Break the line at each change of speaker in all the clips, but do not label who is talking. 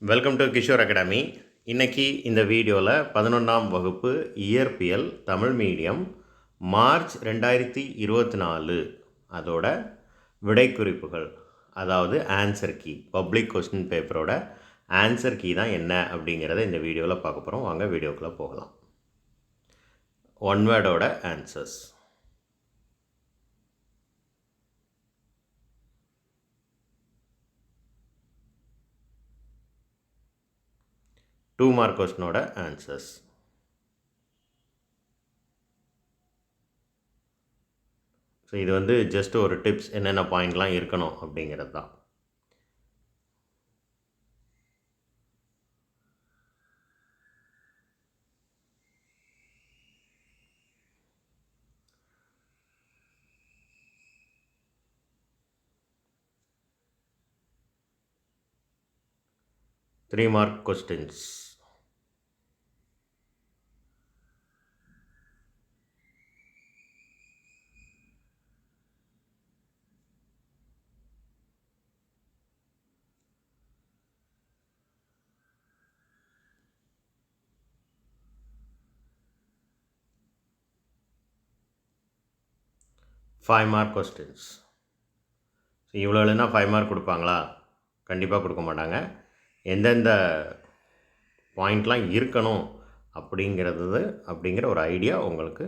Welcome to Kishore academy. இன்றைக்கி இந்த வீடியோவில் 11ஆம் வகுப்பு இயற்பியல் தமிழ் மீடியம் மார்ச் 2024 அதோட விடை குறிப்புகள், அதாவது ஆன்சர் கீ, பப்ளிக் கொஸ்டின் பேப்பரோட ஆன்சர் கீ தான் என்ன அப்படிங்கிறத இந்த வீடியோவில் பார்க்க போகிறோம். வாங்க வீடியோக்குள்ளே போகலாம். ஒன் வேர்டோட ஆன்சர்ஸ். டூ மார்க் கொஸ்டினோட ஆன்சர்ஸ். ஸோ இது வந்து ஜஸ்ட் ஒரு டிப்ஸ், என்னென்ன பாயிண்ட்லாம் இருக்கணும் அப்படிங்கிறது தான். Three mark questions. Five mark questions. இவ்வளோ இல்லைன்னா 5 மார்க் கொடுப்பாங்களா? கண்டிப்பாக கொடுக்க மாட்டாங்க. எந்தெந்த பாயிண்ட்லாம் இருக்கணும் அப்படிங்கிற ஒரு ஐடியா உங்களுக்கு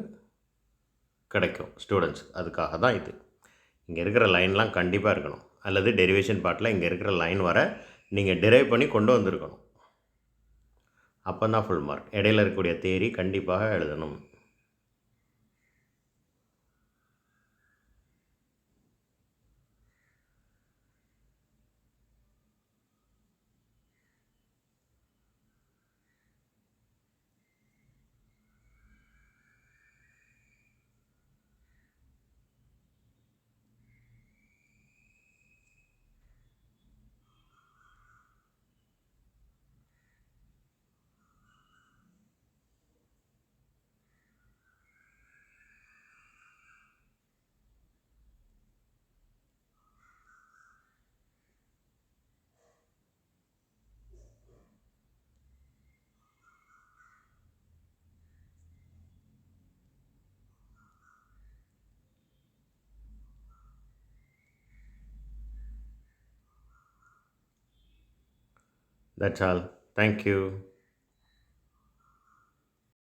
கிடைக்கும் ஸ்டூடெண்ட்ஸ். அதுக்காக தான் இது. இங்கே இருக்கிற லைன்லாம் கண்டிப்பாக இருக்கணும், அல்லது டெரிவேஷன் பார்ட்டில் இங்கே இருக்கிற லைன் வர நீங்கள் டிரைவ் பண்ணி கொண்டு வந்திருக்கணும். அப்போ தான் ஃபுல் மார்க். இடையில இருக்கக்கூடிய தேரி கண்டிப்பாக எழுதணும். That's all. Thank you.